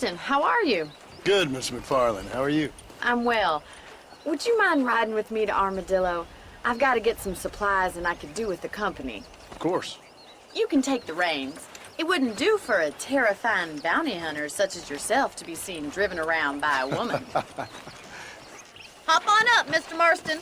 Marston, how are you? Good, Miss McFarland. How are you? I'm well. Would you mind riding with me to Armadillo? I've got to get some supplies and I could do with the company. Of course. You can take the reins. It wouldn't do for a terrifying bounty hunter such as yourself to be seen driven around by a woman. Hop on up, Mr. Marston.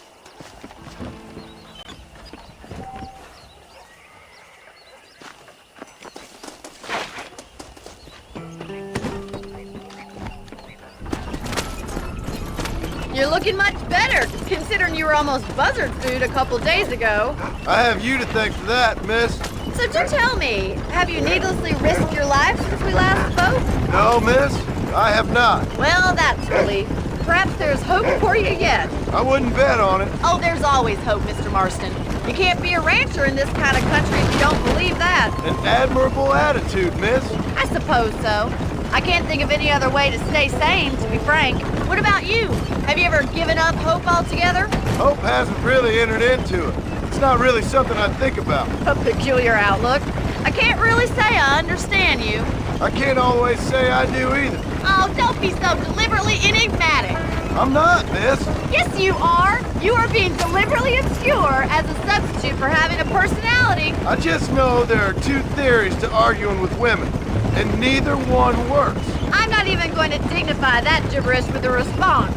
You're looking much better, considering you were almost buzzard food a couple days ago. I have you to thank for that, miss. So do tell me, have you needlessly risked your life since we last spoke? No, miss, I have not. Well, that's relief. Perhaps there's hope for you yet. I wouldn't bet on it. Oh, there's always hope, Mr. Marston. You can't be a rancher in this kind of country if you don't believe that. An admirable attitude, miss. I suppose so. I can't think of any other way to stay sane, to be frank. What about you? Have you ever given up hope altogether? Hope hasn't really entered into it. It's not really something I think about. A peculiar outlook. I can't really say I understand you. I can't always say I do either. Oh, don't be so deliberately enigmatic. I'm not, miss. Yes, you are. You are being deliberately obscure as a substitute for having a personality. I just know there are two theories to arguing with women, and neither one works. I'm not even going to dignify that gibberish with a response.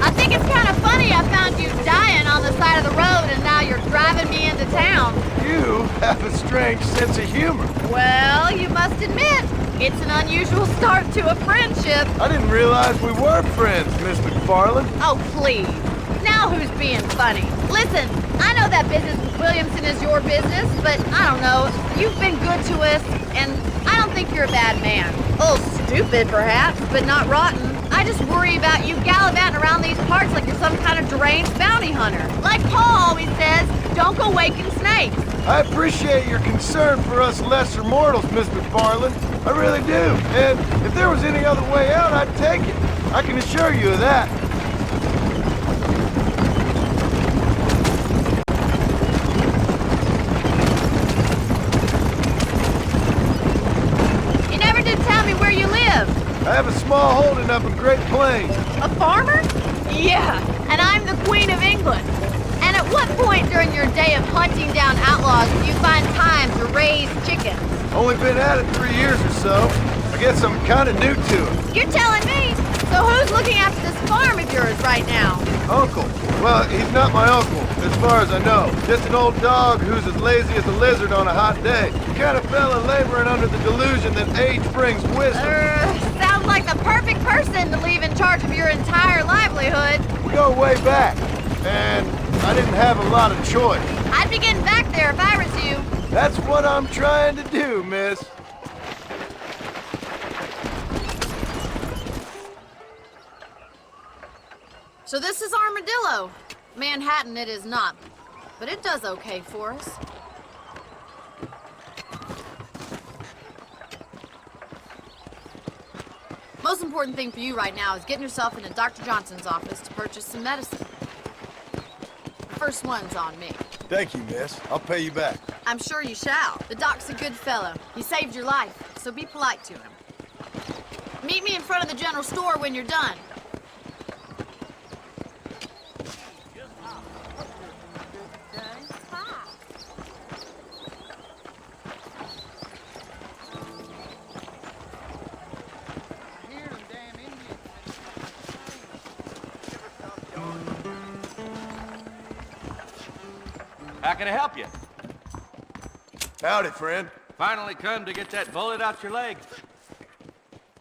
I think it's kind of funny I found you dying on the side of the road and now you're driving me into town. You have a strange sense of humor. Well, you must admit, it's an unusual start to a friendship. I didn't realize we were friends, Miss McFarland. Oh, please. Now who's being funny? Listen, I know that business with Williamson is your business, but I don't know. You've been good to us, and I don't think you're a bad man. A little stupid, perhaps, but not rotten. I just worry about you gallivanting around these parts like you're some kind of deranged bounty hunter. Like Paul always says, don't go waking snakes. I appreciate your concern for us lesser mortals, Miss McFarland. I really do. And if there was any other way out, I'd take it. I can assure you of that. You never did tell me where you live. I have a small holding up in Great Plains. A farmer? Yeah, and I'm the Queen of England. And at what point during your day of hunting down outlaws do you find time to raise chickens? Only been at it 3 years or so. I guess I'm kind of new to it. You're telling me? So who's looking after this farm of yours right now? Uncle. Well, he's not my uncle, as far as I know. Just an old dog who's as lazy as a lizard on a hot day. The kind of fella laboring under the delusion that age brings wisdom. Sounds like the perfect person to leave in charge of your entire livelihood. We go way back, and I didn't have a lot of choice. I'd be getting back there if I was you. That's what I'm trying to do, miss. So this is Armadillo. Manhattan it is not, but it does okay for us. Most important thing for you right now is getting yourself into Dr. Johnson's office to purchase some medicine. The first one's on me. Thank you, miss. I'll pay you back. I'm sure you shall. The doc's a good fellow. He saved your life, so be polite to him. Meet me in front of the general store when you're done. How can I help you? Howdy, friend. Finally come to get that bullet out your leg.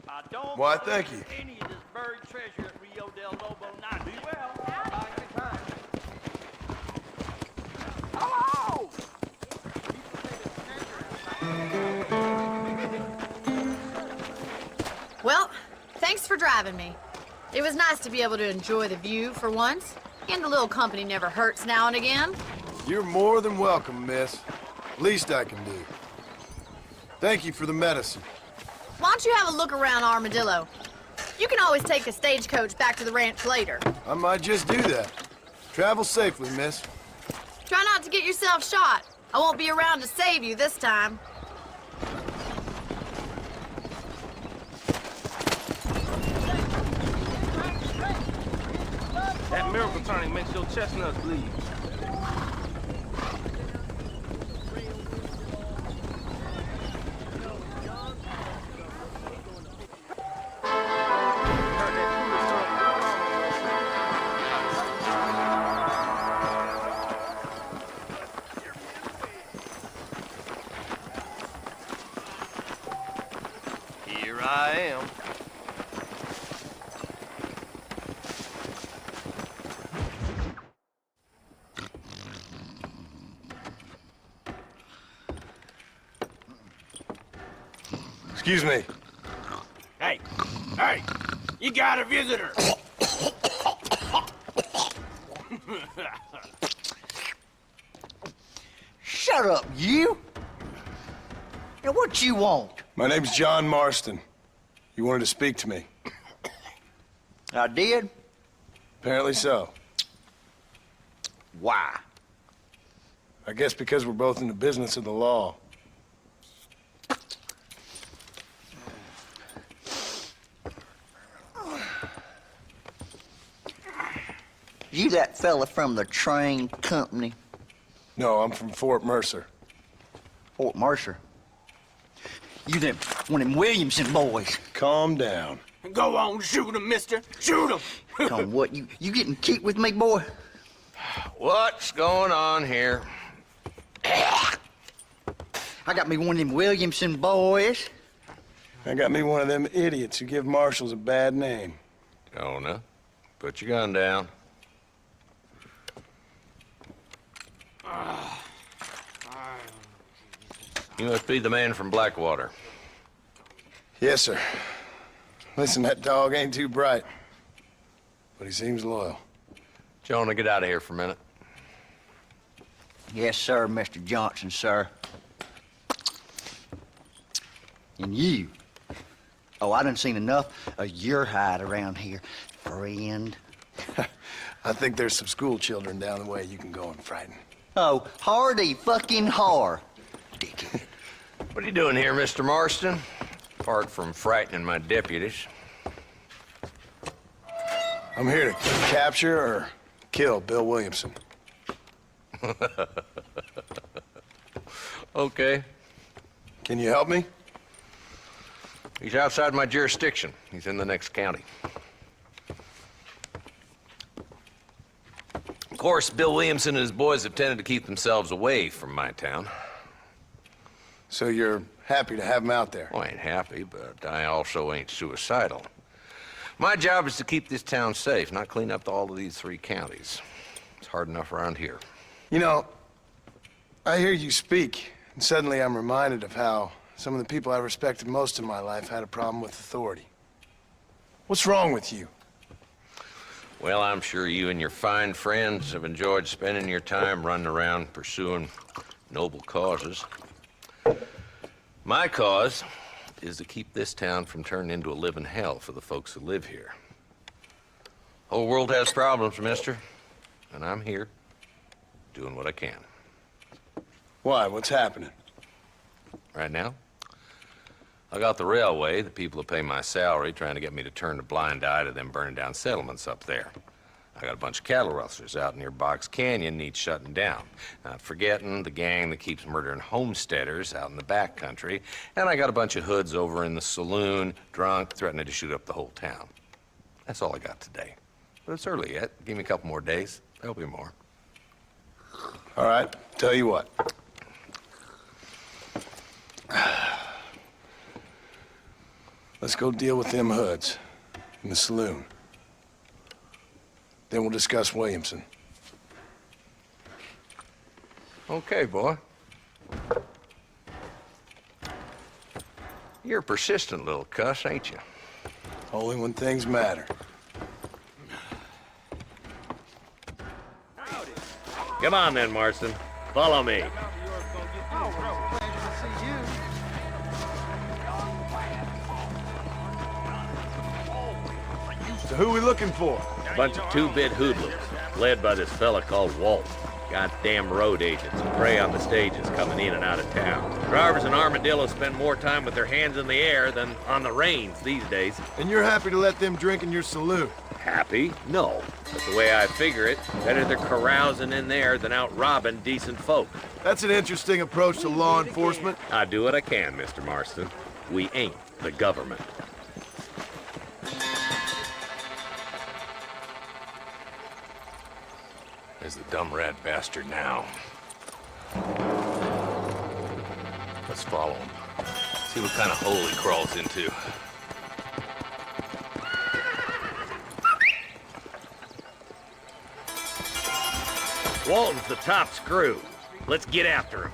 I don't Why, believe thank you. any of this buried treasure at Rio del Lobo 9. Be well. Hello! Well, thanks for driving me. It was nice to be able to enjoy the view for once, and a little company never hurts now and again. You're more than welcome, miss. Least I can do. Thank you for the medicine. Why don't you have a look around Armadillo? You can always take a stagecoach back to the ranch later. I might just do that. Travel safely, miss. Try not to get yourself shot. I won't be around to save you this time. That miracle turning makes your chestnuts bleed. Here I am. Excuse me. Hey, you got a visitor. Shut up, you! Now, what you want? My name's John Marston. You wanted to speak to me. I did? Apparently so. Why? I guess because we're both in the business of the law. You that fella from the train company? No, I'm from Fort Mercer. Fort Mercer? You them, one of them Williamson boys. Calm down. Go on, shoot him, mister. Shoot him. Come on, what, you getting kicked with me, boy? What's going on here? I got me one of them Williamson boys. I got me one of them idiots who give marshals a bad name. Jonah, put your gun down. You must be the man from Blackwater. Yes, sir. Listen, that dog ain't too bright, but he seems loyal. Jonah, get out of here for a minute. Yes, sir, Mr. Johnson, sir. And you. Oh, I done seen enough of your hide around here, friend. I think there's some school children down the way you can go and frighten. Oh, hardy fucking har. Dickhead. What are you doing here, Mr. Marston? Apart from frightening my deputies. I'm here to capture or kill Bill Williamson. Okay. Can you help me? He's outside my jurisdiction. He's in the next county. Of course, Bill Williamson and his boys have tended to keep themselves away from my town. So you're happy to have him out there? Well, I ain't happy, but I also ain't suicidal. My job is to keep this town safe, not clean up all of these 3 counties. It's hard enough around here. You know, I hear you speak, and suddenly I'm reminded of how some of the people I respected most in my life had a problem with authority. What's wrong with you? Well, I'm sure you and your fine friends have enjoyed spending your time running around pursuing noble causes. My cause is to keep this town from turning into a living hell for the folks who live here. Whole world has problems, mister, and I'm here doing what I can. Why? What's happening? Right now, I got the railway, the people who pay my salary, trying to get me to turn a blind eye to them burning down settlements up there. I got a bunch of cattle rustlers out near Box Canyon needs shutting down. Not forgetting the gang that keeps murdering homesteaders out in the back country. And I got a bunch of hoods over in the saloon, drunk, threatening to shoot up the whole town. That's all I got today. But it's early yet. Give me a couple more days. There'll be more. All right, tell you what. Let's go deal with them hoods in the saloon. Then we'll discuss Williamson. Okay, boy. You're a persistent little cuss, ain't you? Only when things matter. Come on then, Marston. Follow me. So who we looking for? Bunch of 2-bit hoodlums. led by this fella called Walt. Goddamn road agents prey on the stages coming in and out of town. Drivers in Armadillo spend more time with their hands in the air than on the reins these days. And you're happy to let them drink in your saloon? Happy? No. But the way I figure it, better they're carousing in there than out robbing decent folk. That's an interesting approach to law enforcement. I do what I can, Mr. Marston. We ain't the government. There's the dumb rat bastard now. Let's follow him. See what kind of hole he crawls into. Walton's the top screw. Let's get after him.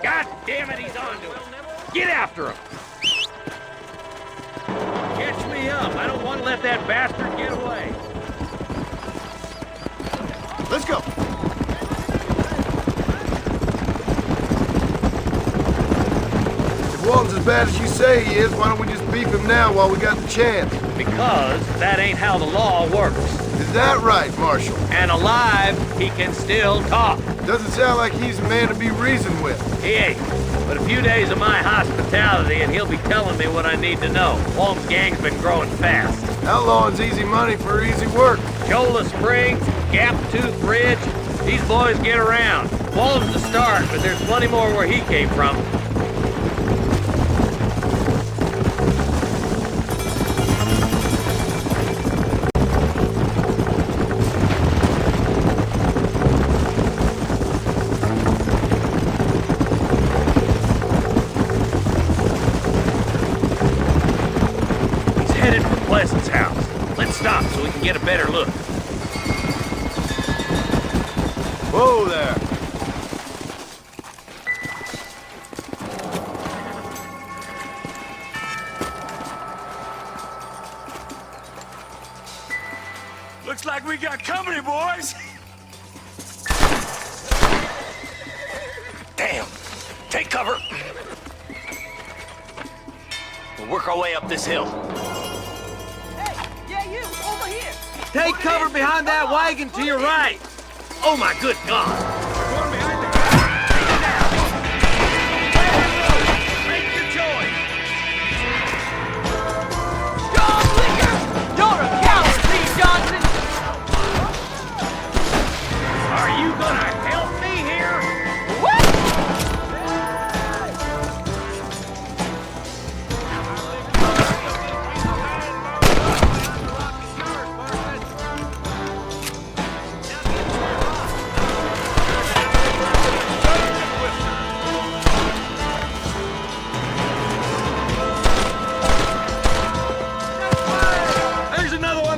God damn it, he's on to us. Get after him. Catch me up. I don't want to let that bastard get away. Let's go. If Walton's as bad as you say he is, why don't we just beef him now while we got the chance? Because that ain't how the law works. Is that right, Marshal? And alive, he can still talk. Doesn't sound like he's a man to be reasoned with. He ain't. But a few days of my hospitality and he'll be telling me what I need to know. Walton's gang's been growing fast. Outlawing's easy money for easy work. Cholla Springs, Gap Tooth Bridge, these boys get around. Walton's the start, but there's plenty more where he came from. Stop so we can get a better look. Whoa there. Looks like we got company, boys. Damn. Take cover. We'll work our way up this hill. Take cover behind that wagon to your right. Oh my good God. Make your choice. John Liquor! You're a coward, Lee Johnson! Are you gonna help me here? What?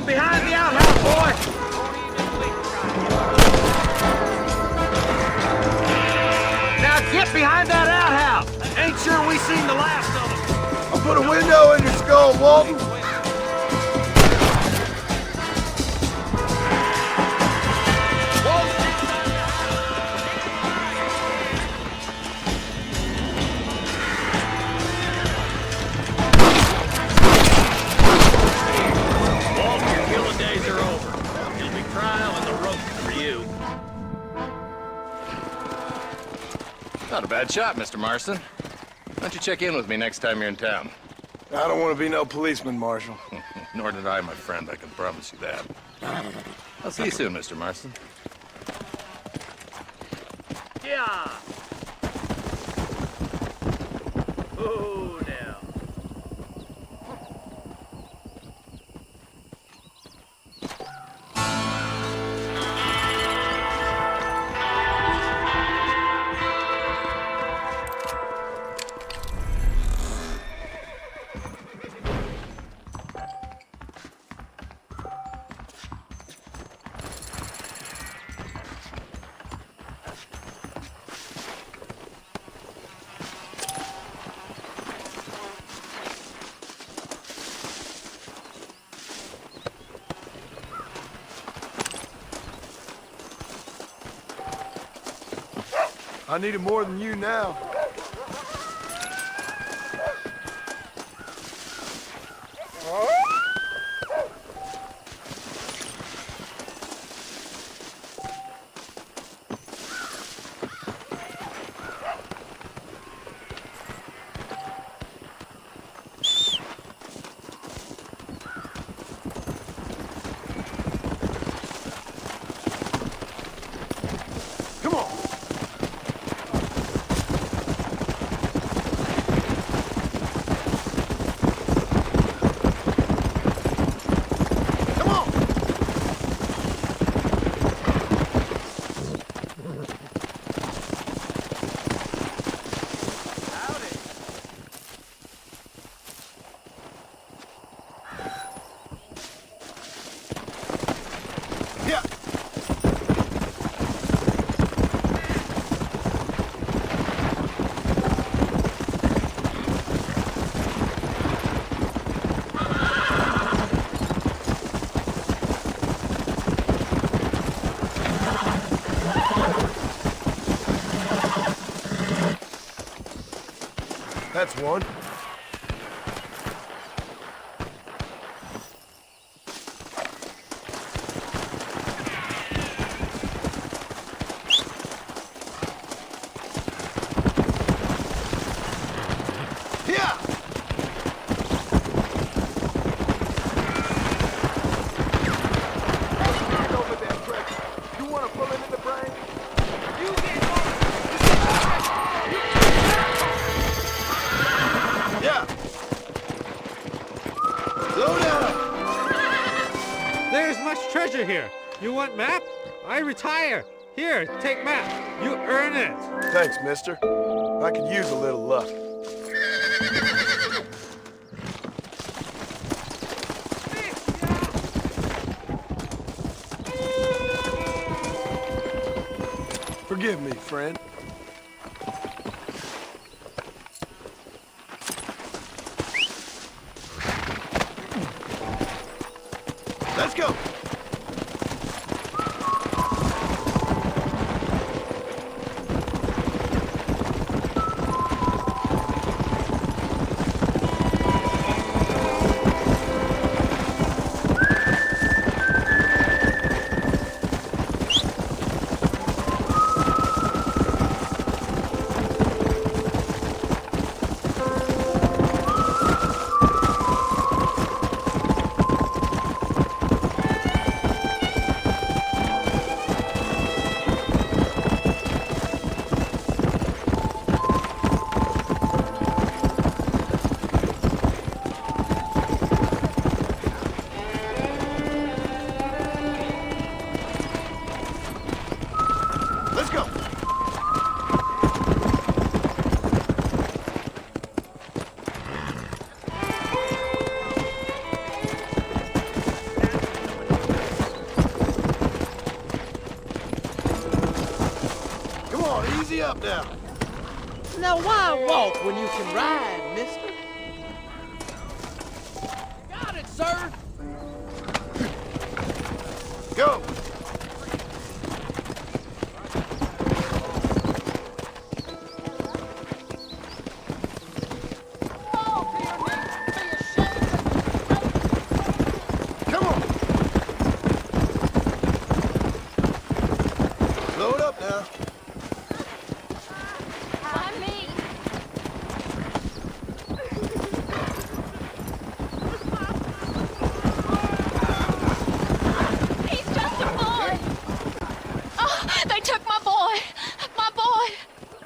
Behind the outhouse, boy! Now get behind that outhouse! Ain't sure we seen the last of them. I'll put a window in your skull, Walton. Not a bad shot, Mr. Marston. Why don't you check in with me next time you're in town? I don't want to be no policeman, Marshal. Nor did I, my friend. I can promise you that. I'll see you soon, Mr. Marston. Yeah! Oh, now. I need it more than you now. That's one. Here. You want map? I retire. Here, take map. You earn it. Thanks, mister. I could use a little luck. Forgive me, friend. Let's go. Up now. Now why walk when you can ride, mister? Got it, sir. Go. Come on. Load up now.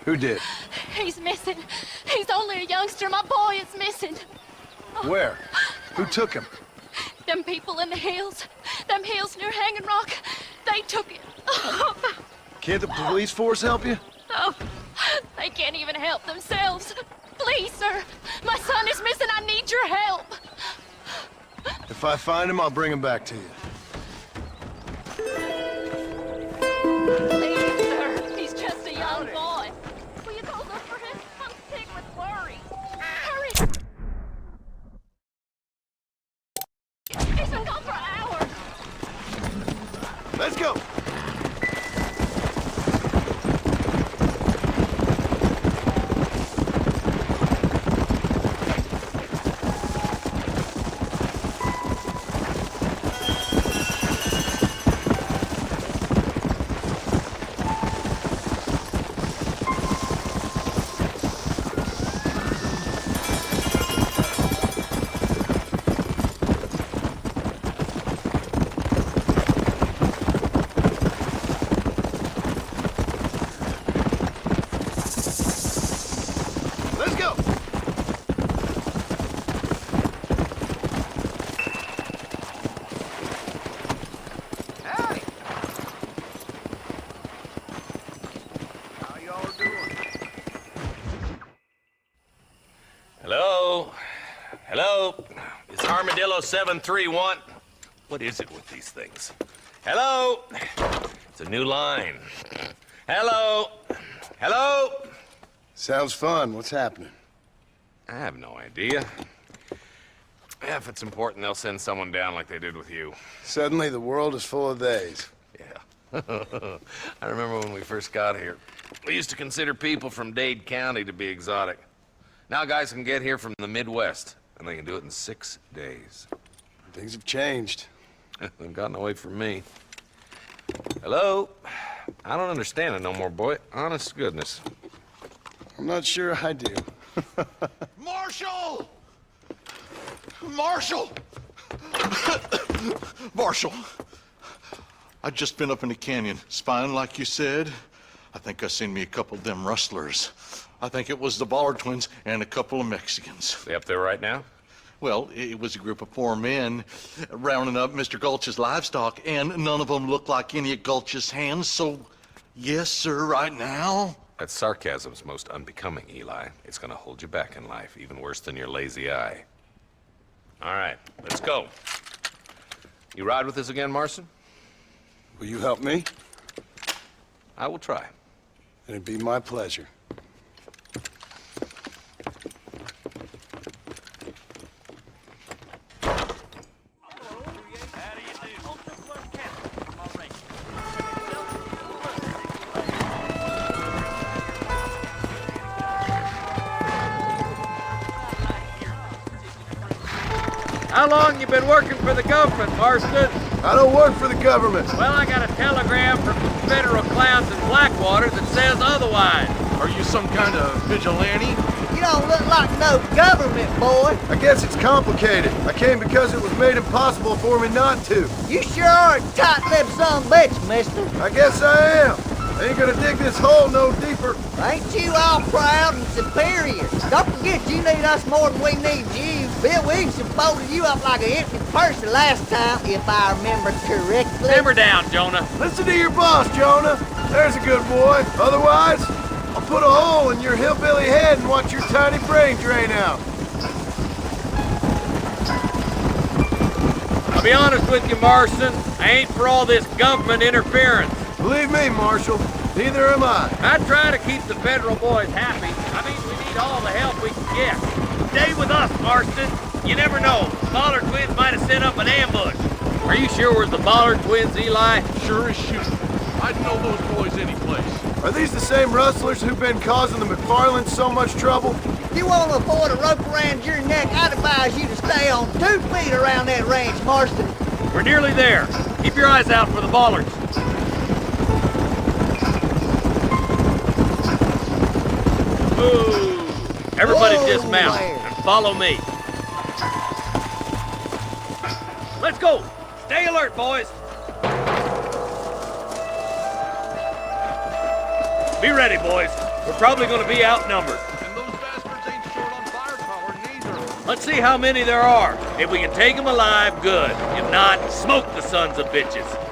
Who did? He's missing. He's only a youngster. My boy is missing. Where? Who took him? Them people in the hills. Them hills near Hanging Rock. They took it. Can't the police force help you? Oh, they can't even help themselves. Please, sir. My son is missing. I need your help. If I find him, I'll bring him back to you. Please, sir. He's just a young boy. Will you go look for him? I'm sick with worry. Hurry! He's been gone for hours. Let's go. Armadillo 731. What is it with these things? Hello? It's a new line. Hello? Hello? Sounds fun. What's happening? I have no idea. If it's important, they'll send someone down like they did with you. Suddenly, the world is full of theys. Yeah. I remember when we first got here. We used to consider people from Dade County to be exotic. Now guys can get here from the Midwest, and they can do it in 6 days. Things have changed. They've gotten away from me. Hello? I don't understand it no more, boy. Honest to goodness. I'm not sure I do. Marshall! Marshall! Marshall! I just been up in the canyon, spying like you said. I think I seen me a couple of them rustlers. I think it was the Ballard twins and a couple of Mexicans. They up there right now? Well, it was a group of 4 men rounding up Mr. Gulch's livestock, and none of them looked like any of Gulch's hands, so yes, sir, right now. That sarcasm's most unbecoming, Eli. It's gonna hold you back in life, even worse than your lazy eye. All right, let's go. You ride with us again, Marston? Will you help me? I will try. It'd be my pleasure. How long you been working for the government, Marston? I don't work for the government. Well, I got a telegram from some federal clowns in Blackwater that says otherwise. Are you some kind of vigilante? You don't look like no government, boy. I guess it's complicated. I came because it was made impossible for me not to. You sure are a tight-lipped son of a bitch, mister. I guess I am. I ain't gonna dig this hole no deeper. Ain't you all proud and superior? Don't forget you need us more than we need you. Bill Williamson folded you up like an empty purse the last time, if I remember correctly. Simmer down, Jonah. Listen to your boss, Jonah. There's a good boy. Otherwise, I'll put a hole in your hillbilly head and watch your tiny brain drain out. I'll be honest with you, Marston. I ain't for all this government interference. Believe me, Marshal, neither am I. I try to keep the federal boys happy. I mean, we need all the help we can get. Stay with us, Marston. You never know. The Ballard twins might have set up an ambush. Are you sure we're the Ballard twins, Eli? Sure as shooting. I'd know those boys anyplace. Are these the same rustlers who've been causing the McFarlands so much trouble? If you want to afford a rope around your neck, I'd advise you to stay on 2 feet around that ranch, Marston. We're nearly there. Keep your eyes out for the Ballards. Ooh. Everybody dismount and follow me. Let's go. Stay alert, boys. Be ready, boys. We're probably going to be outnumbered. And those bastards ain't short on firepower, neither. Let's see how many there are. If we can take them alive, good. If not, smoke the sons of bitches.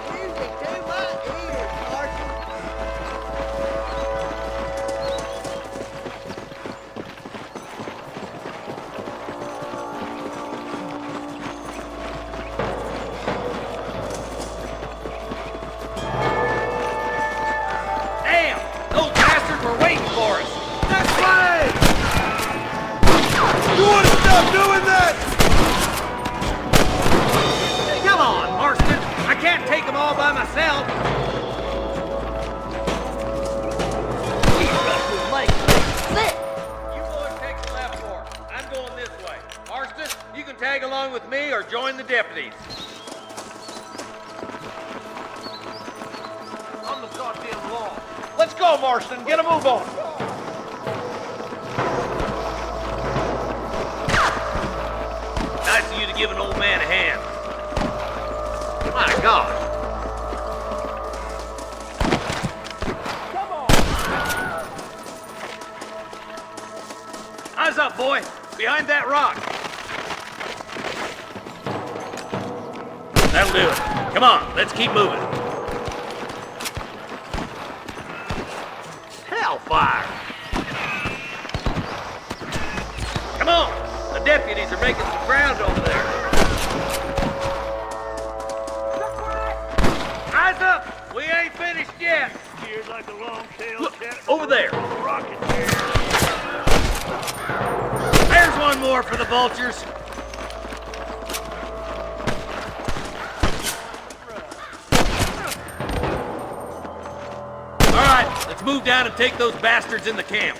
Eyes up, boy! Behind that rock! That'll do it. Come on, let's keep moving. Hellfire! Come on! The deputies are making some ground over there. Look, over there. There's one more for the vultures. All right, let's move down and take those bastards in the camp.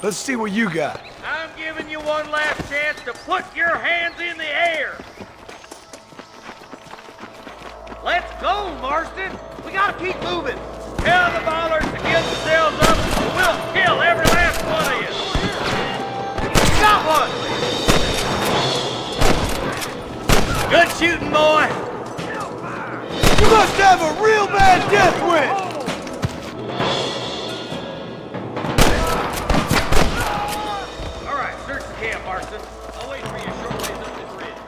Let's see what you got. I'm giving you one last chance to put your hands in the air. Let's go, Marston. We gotta keep moving. Tell the ballers to get themselves up, or we'll kill every last one of you. You got one. Good shooting, boy. You must have a real bad death wish! All right, search the camp, Marston. I'll wait for you a short ways up this ridge.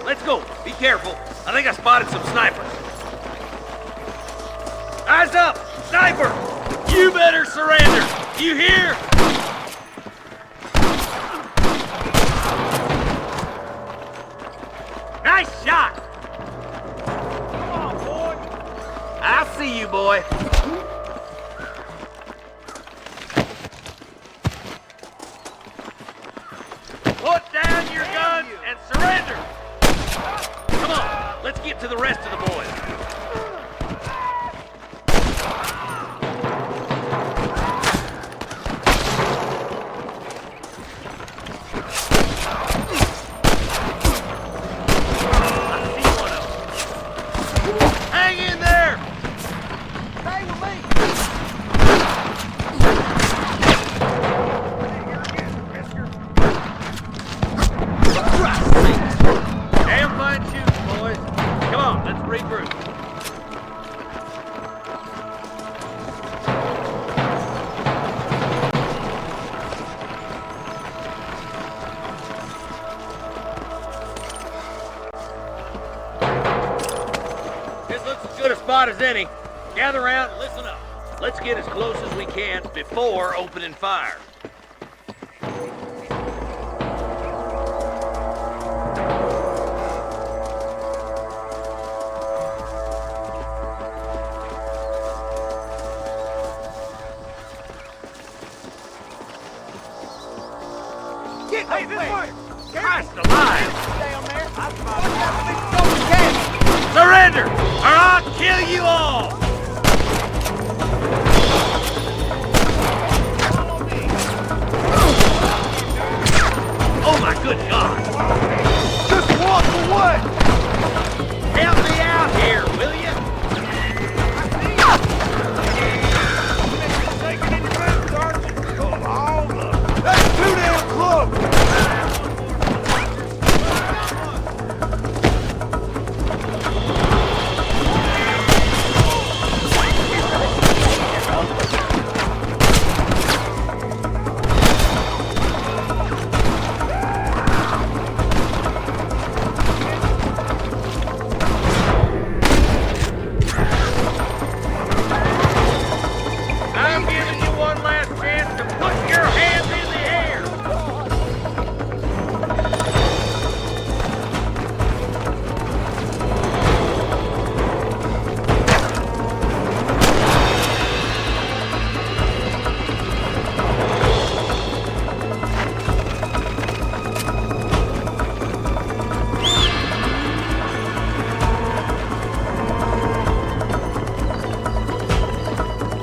Let's go. Be careful. I think I spotted some snipers. Eyes up! Sniper! You better surrender! You hear? Nice shot! Come on, boy! I see you, boy. Put down your guns and surrender! Come on, let's get to the rest of the boys. I see one of them. Hang in there! Stay with me! Damn fine shooting, boys. Come on, let's regroup. This looks as good a spot as any. Gather around and listen up. Let's get as close as we can before opening fire. Hey, this way! Christ alive! Down there! Surrender, or I'll kill you all! Oh my good God! Just walk away! Help me out here, will you? That's too damn close! I'm giving you one last chance to put your hands in the air.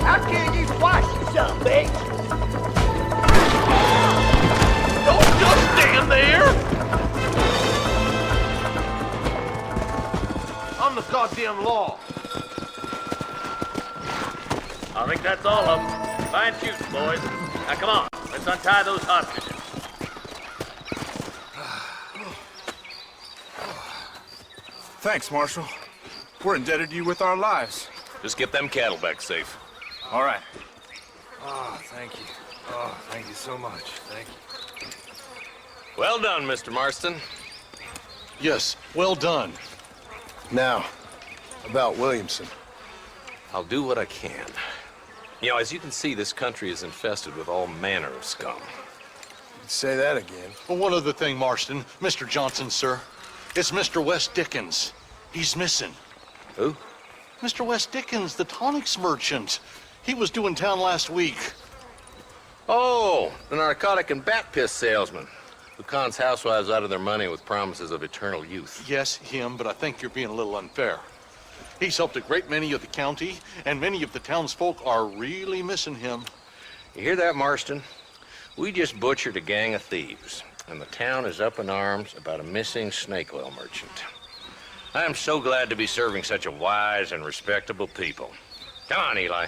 I'll kill you twice, you son of a bitch! Don't just stand there. I'm the goddamn law. I think that's all of them. Fine shooting, boys. Now come on, let's untie those hostages. Thanks, Marshal. We're indebted to you with our lives. Just get them cattle back safe. All right. Oh, thank you. Oh, thank you so much. Thank you. Well done, Mr. Marston. Yes, well done. Now, about Williamson. I'll do what I can. You know, as you can see, this country is infested with all manner of scum. Say that again. Well, one other thing, Marston. Mr. Johnson, sir. It's Mr. Wes Dickens. He's missing. Who? Mr. Wes Dickens, the tonics merchant. He was due in town last week. Oh, the narcotic and bat piss salesman who cons housewives out of their money with promises of eternal youth. Yes, him, but I think you're being a little unfair. He's helped a great many of the county, and many of the townsfolk are really missing him. You hear that, Marston? We just butchered a gang of thieves, and the town is up in arms about a missing snake oil merchant. I am so glad to be serving such a wise and respectable people. Come on, Eli.